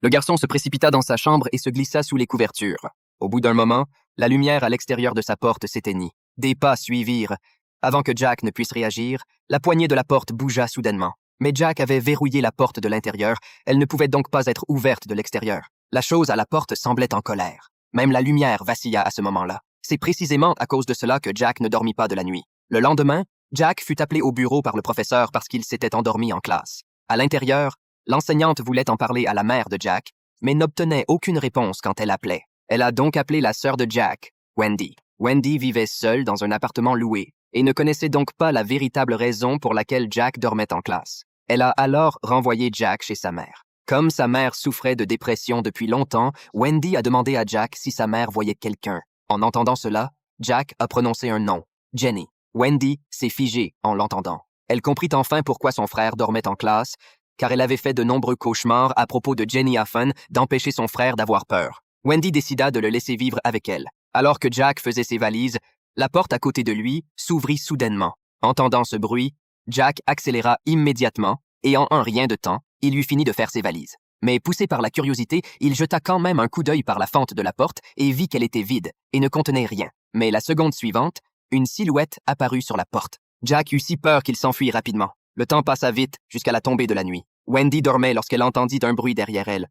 Le garçon se précipita dans sa chambre et se glissa sous les couvertures. Au bout d'un moment, la lumière à l'extérieur de sa porte s'éteignit. Des pas suivirent. Avant que Jack ne puisse réagir, la poignée de la porte bougea soudainement. Mais Jack avait verrouillé la porte de l'intérieur, elle ne pouvait donc pas être ouverte de l'extérieur. La chose à la porte semblait en colère. Même la lumière vacilla à ce moment-là. C'est précisément à cause de cela que Jack ne dormit pas de la nuit. Le lendemain, Jack fut appelé au bureau par le professeur parce qu'il s'était endormi en classe. À l'intérieur, l'enseignante voulait en parler à la mère de Jack, mais n'obtenait aucune réponse quand elle appelait. Elle a donc appelé la sœur de Jack, Wendy. Wendy vivait seule dans un appartement loué et ne connaissait donc pas la véritable raison pour laquelle Jack dormait en classe. Elle a alors renvoyé Jack chez sa mère. Comme sa mère souffrait de dépression depuis longtemps, Wendy a demandé à Jack si sa mère voyait quelqu'un. En entendant cela, Jack a prononcé un nom, Jenny. Wendy s'est figée en l'entendant. Elle comprit enfin pourquoi son frère dormait en classe, car elle avait fait de nombreux cauchemars à propos de Jenny Haffen d'empêcher son frère d'avoir peur. Wendy décida de le laisser vivre avec elle. Alors que Jack faisait ses valises, la porte à côté de lui s'ouvrit soudainement. Entendant ce bruit, Jack accéléra immédiatement et en un rien de temps, il lui finit de faire ses valises. Mais poussé par la curiosité, il jeta quand même un coup d'œil par la fente de la porte et vit qu'elle était vide et ne contenait rien. Mais la seconde suivante, une silhouette apparut sur la porte. Jack eut si peur qu'il s'enfuit rapidement. Le temps passa vite jusqu'à la tombée de la nuit. Wendy dormait lorsqu'elle entendit un bruit derrière elle.